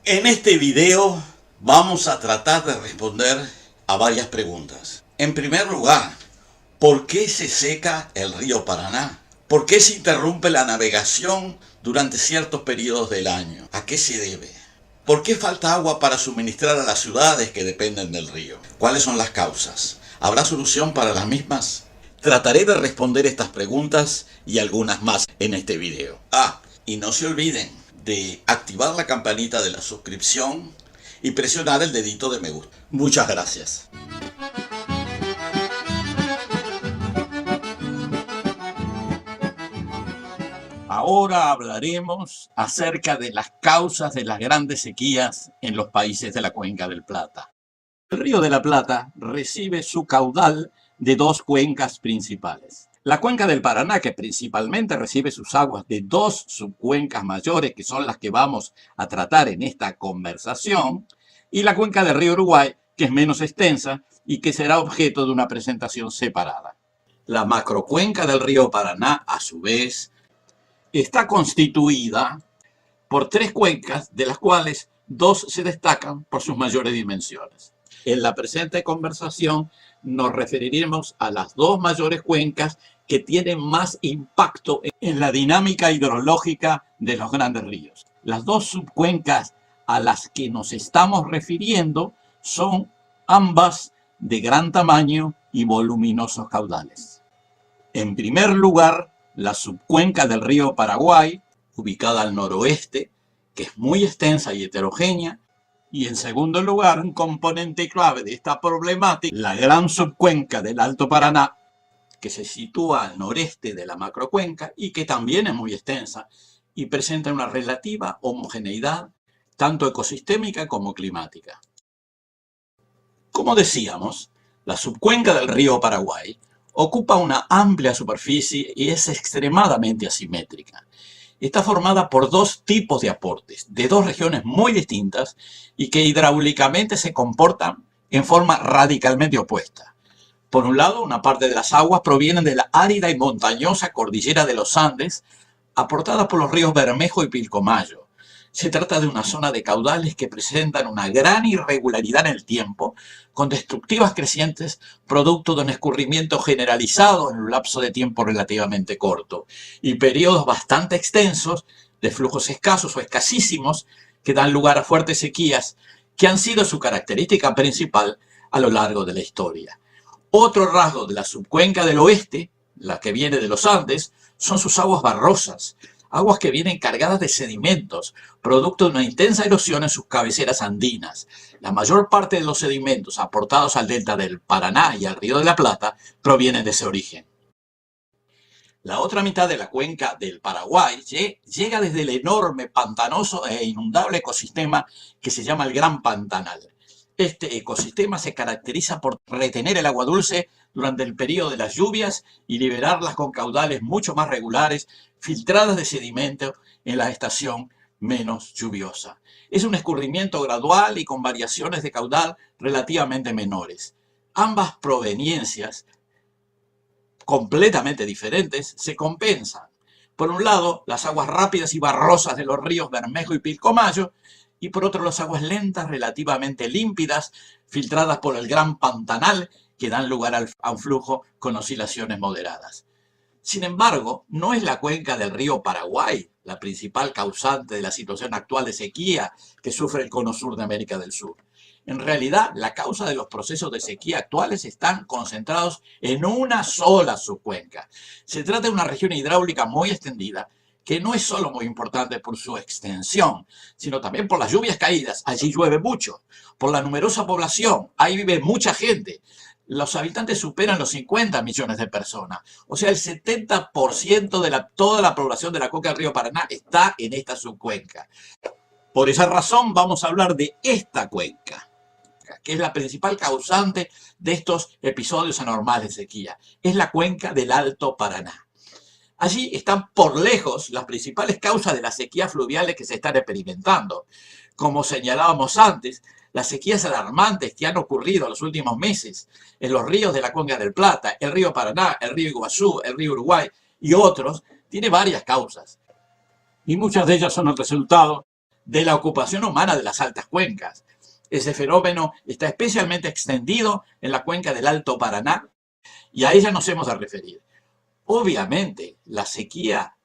En este video vamos a tratar de responder a varias preguntas. En primer lugar, ¿por qué se seca el río Paraná? ¿Por qué se interrumpe la navegación durante ciertos periodos del año? ¿A qué se debe? ¿Por qué falta agua para suministrar a las ciudades que dependen del río? ¿Cuáles son las causas? ¿Habrá solución para las mismas? Trataré de responder estas preguntas y algunas más en este video. Y no se olviden de activar la campanita de la suscripción y presionar el dedito de me gusta. Muchas gracias. Ahora hablaremos acerca de las causas de las grandes sequías en los países de la Cuenca del Plata. El Río de la Plata recibe su caudal de dos cuencas principales. La cuenca del Paraná, que principalmente recibe sus aguas de dos subcuencas mayores, que son las que vamos a tratar en esta conversación, y la cuenca del río Uruguay, que es menos extensa y que será objeto de una presentación separada. La macrocuenca del río Paraná, a su vez, está constituida por tres cuencas, de las cuales dos se destacan por sus mayores dimensiones. En la presente conversación nos referiremos a las dos mayores cuencas que tienen más impacto en la dinámica hidrológica de los grandes ríos. Las dos subcuencas a las que nos estamos refiriendo son ambas de gran tamaño y voluminosos caudales. En primer lugar, la subcuenca del río Paraguay, ubicada al noroeste, que es muy extensa y heterogénea. Y en segundo lugar, un componente clave de esta problemática, la gran subcuenca del Alto Paraná, que se sitúa al noreste de la macrocuenca y que también es muy extensa y presenta una relativa homogeneidad tanto ecosistémica como climática. Como decíamos, la subcuenca del río Paraguay ocupa una amplia superficie y es extremadamente asimétrica. Está formada por dos tipos de aportes, de dos regiones muy distintas y que hidráulicamente se comportan en forma radicalmente opuesta. Por un lado, una parte de las aguas provienen de la árida y montañosa cordillera de los Andes, aportada por los ríos Bermejo y Pilcomayo. Se trata de una zona de caudales que presentan una gran irregularidad en el tiempo, con destructivas crecientes producto de un escurrimiento generalizado en un lapso de tiempo relativamente corto y periodos bastante extensos de flujos escasos o escasísimos que dan lugar a fuertes sequías que han sido su característica principal a lo largo de la historia. Otro rasgo de la subcuenca del oeste, la que viene de los Andes, son sus aguas barrosas, aguas que vienen cargadas de sedimentos, producto de una intensa erosión en sus cabeceras andinas. La mayor parte de los sedimentos aportados al delta del Paraná y al Río de la Plata provienen de ese origen. La otra mitad de la cuenca del Paraguay llega desde el enorme, pantanoso e inundable ecosistema que se llama el Gran Pantanal. Este ecosistema se caracteriza por retener el agua dulce durante el periodo de las lluvias y liberarlas con caudales mucho más regulares, filtradas de sedimento en la estación menos lluviosa. Es un escurrimiento gradual y con variaciones de caudal relativamente menores. Ambas proveniencias, completamente diferentes, se compensan. Por un lado, las aguas rápidas y barrosas de los ríos Bermejo y Pilcomayo, y por otro las aguas lentas relativamente límpidas, filtradas por el Gran Pantanal, que dan lugar a un flujo con oscilaciones moderadas. Sin embargo, no es la cuenca del río Paraguay la principal causante de la situación actual de sequía que sufre el cono sur de América del Sur. En realidad, la causa de los procesos de sequía actuales están concentrados en una sola subcuenca. Se trata de una región hidráulica muy extendida, que no es solo muy importante por su extensión, sino también por las lluvias caídas. Allí llueve mucho. Por la numerosa población, ahí vive mucha gente. Los habitantes superan los 50 millones de personas. O sea, el 70% de toda la población de la cuenca del río Paraná está en esta subcuenca. Por esa razón vamos a hablar de esta cuenca, que es la principal causante de estos episodios anormales de sequía. Es la cuenca del Alto Paraná. Allí están por lejos las principales causas de las sequías fluviales que se están experimentando. Como señalábamos antes, las sequías alarmantes que han ocurrido en los últimos meses en los ríos de la Cuenca del Plata, el río Paraná, el río Iguazú, el río Uruguay y otros, tiene varias causas. Y muchas de ellas son el resultado de la ocupación humana de las altas cuencas. Ese fenómeno está especialmente extendido en la cuenca del Alto Paraná y a ella nos hemos de referir. Obviamente, la sequía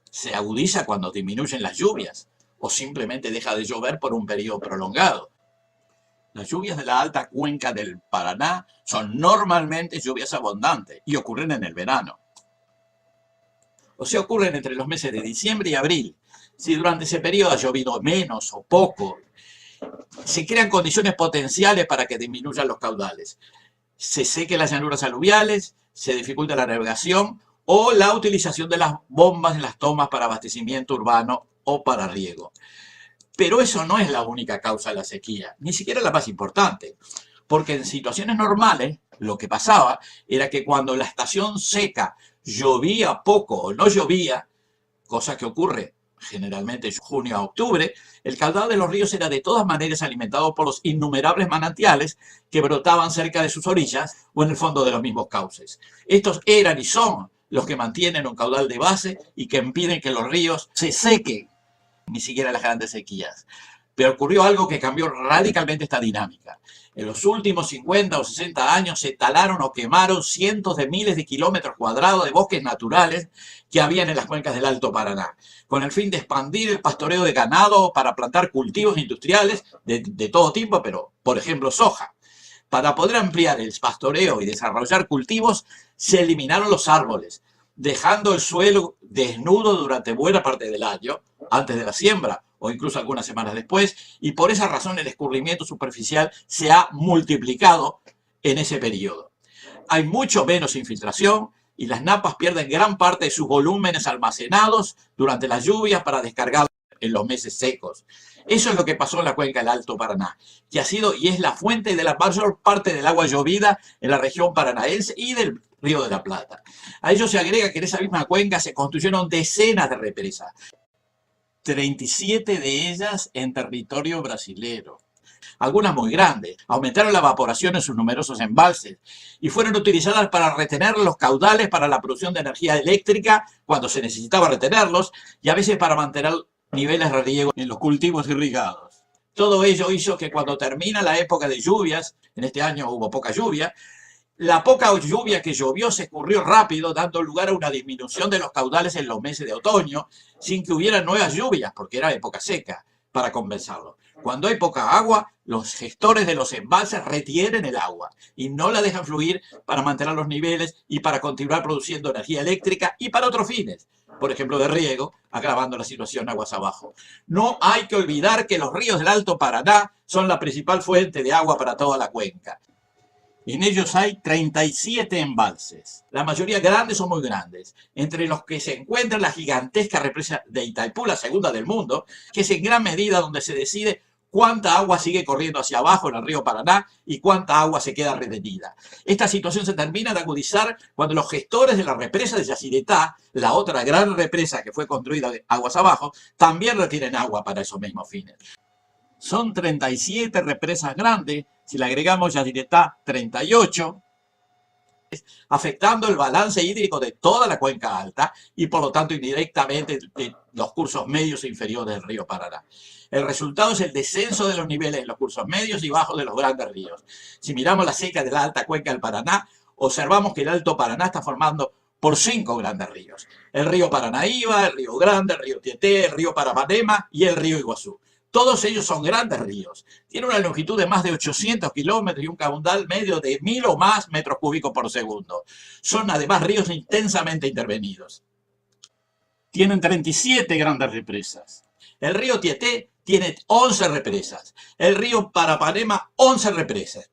se agudiza cuando disminuyen las lluvias o simplemente deja de llover por un periodo prolongado. Las lluvias de la alta cuenca del Paraná son normalmente lluvias abundantes y ocurren en el verano. O sea, ocurren entre los meses de diciembre y abril. Si durante ese periodo ha llovido menos o poco, se crean condiciones potenciales para que disminuyan los caudales. Se sequen las llanuras aluviales, se dificulta la navegación o la utilización de las bombas en las tomas para abastecimiento urbano o para riego. Pero eso no es la única causa de la sequía, ni siquiera la más importante, porque en situaciones normales lo que pasaba era que cuando la estación seca llovía poco o no llovía, cosa que ocurre generalmente de junio a octubre, el caudal de los ríos era de todas maneras alimentado por los innumerables manantiales que brotaban cerca de sus orillas o en el fondo de los mismos cauces. Estos eran y son los que mantienen un caudal de base y que impiden que los ríos se sequen, ni siquiera las grandes sequías. Pero ocurrió algo que cambió radicalmente esta dinámica. En los últimos 50 o 60 años se talaron o quemaron cientos de miles de kilómetros cuadrados de bosques naturales que habían en las cuencas del Alto Paraná, con el fin de expandir el pastoreo de ganado para plantar cultivos industriales de todo tipo, pero por ejemplo soja. Para poder ampliar el pastoreo y desarrollar cultivos, se eliminaron los árboles, dejando el suelo desnudo durante buena parte del año, antes de la siembra o incluso algunas semanas después, y por esa razón el escurrimiento superficial se ha multiplicado en ese periodo. Hay mucho menos infiltración y las napas pierden gran parte de sus volúmenes almacenados durante las lluvias para descargar en los meses secos. Eso es lo que pasó en la cuenca del Alto Paraná, que ha sido y es la fuente de la mayor parte del agua llovida en la región paranaense y del Río de la Plata. A ello se agrega que en esa misma cuenca se construyeron decenas de represas, 37 de ellas en territorio brasilero, algunas muy grandes. Aumentaron la evaporación en sus numerosos embalses y fueron utilizadas para retener los caudales para la producción de energía eléctrica cuando se necesitaba retenerlos y a veces para mantener niveles de riego en los cultivos irrigados. Todo ello hizo que cuando termina la época de lluvias, en este año hubo poca lluvia, la poca lluvia que llovió se escurrió rápido, dando lugar a una disminución de los caudales en los meses de otoño, sin que hubiera nuevas lluvias, porque era época seca, para compensarlo. Cuando hay poca agua, los gestores de los embalses retienen el agua y no la dejan fluir para mantener los niveles y para continuar produciendo energía eléctrica y para otros fines, por ejemplo de riego, agravando la situación aguas abajo. No hay que olvidar que los ríos del Alto Paraná son la principal fuente de agua para toda la cuenca. En ellos hay 37 embalses, la mayoría grandes o muy grandes, entre los que se encuentra la gigantesca represa de Itaipú, la segunda del mundo, que es en gran medida donde se decide cuánta agua sigue corriendo hacia abajo en el río Paraná y cuánta agua se queda retenida. Esta situación se termina de agudizar cuando los gestores de la represa de Yacyretá, la otra gran represa que fue construida aguas abajo, también retienen agua para esos mismos fines. Son 37 represas grandes, si le agregamos Yacyretá 38, afectando el balance hídrico de toda la cuenca alta y por lo tanto indirectamente de los cursos medios e inferiores del río Paraná. El resultado es el descenso de los niveles en los cursos medios y bajos de los grandes ríos. Si miramos la seca de la alta cuenca del Paraná, observamos que el Alto Paraná está formando por 5 grandes ríos. El río Paranaíba, el río Grande, el río Tieté, el río Paranapanema y el río Iguazú. Todos ellos son grandes ríos. Tienen una longitud de más de 800 kilómetros y un caudal medio de 1000 o más metros cúbicos por segundo. Son además ríos intensamente intervenidos. Tienen 37 grandes represas. El río Tieté tiene 11 represas. El río Paranapanema, 11 represas.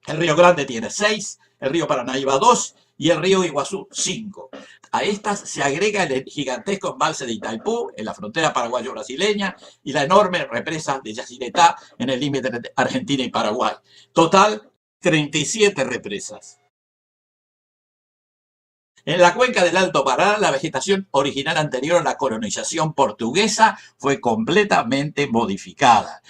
El río Grande tiene 6, el río Paranaíba 2 y el río Iguazú 5. A estas se agrega el gigantesco embalse de Itaipú en la frontera paraguayo-brasileña y la enorme represa de Yacyretá en el límite de Argentina y Paraguay. Total, 37 represas. En la cuenca del Alto Paraná, la vegetación original anterior a la colonización portuguesa fue completamente modificada.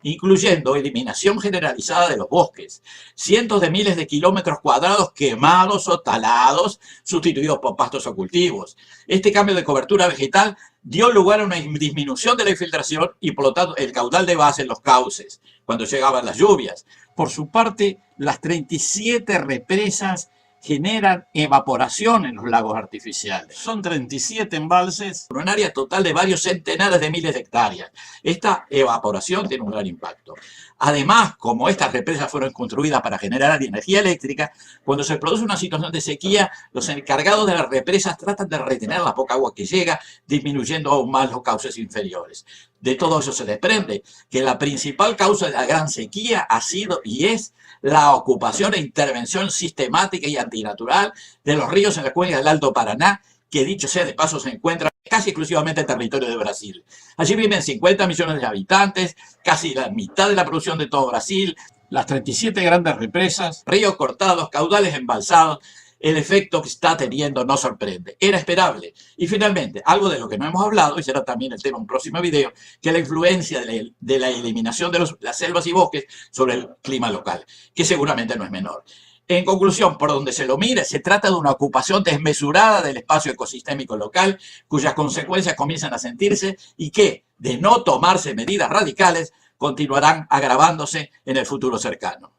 incluyendo eliminación generalizada de los bosques, cientos de miles de kilómetros cuadrados quemados o talados, sustituidos por pastos o cultivos. Este cambio de cobertura vegetal dio lugar a una disminución de la infiltración y por lo tanto el caudal de base en los cauces, cuando llegaban las lluvias. Por su parte, las 37 represas generan evaporación en los lagos artificiales. Son 37 embalses por un área total de varios centenares de miles de hectáreas. Esta evaporación tiene un gran impacto. Además, como estas represas fueron construidas para generar energía eléctrica, cuando se produce una situación de sequía, los encargados de las represas tratan de retener la poca agua que llega, disminuyendo aún más los cauces inferiores. De todo eso se desprende que la principal causa de la gran sequía ha sido y es la ocupación e intervención sistemática y antinatural de los ríos en la cuenca del Alto Paraná, que dicho sea de paso se encuentra casi exclusivamente en territorio de Brasil. Allí viven 50 millones de habitantes, casi la mitad de la producción de todo Brasil, las 37 grandes represas, ríos cortados, caudales embalsados. El efecto que está teniendo no sorprende, era esperable. Y finalmente, algo de lo que no hemos hablado, y será también el tema de un próximo video, que es la influencia de la eliminación de las selvas y bosques sobre el clima local, que seguramente no es menor. En conclusión, por donde se lo mire, se trata de una ocupación desmesurada del espacio ecosistémico local, cuyas consecuencias comienzan a sentirse y que, de no tomarse medidas radicales, continuarán agravándose en el futuro cercano.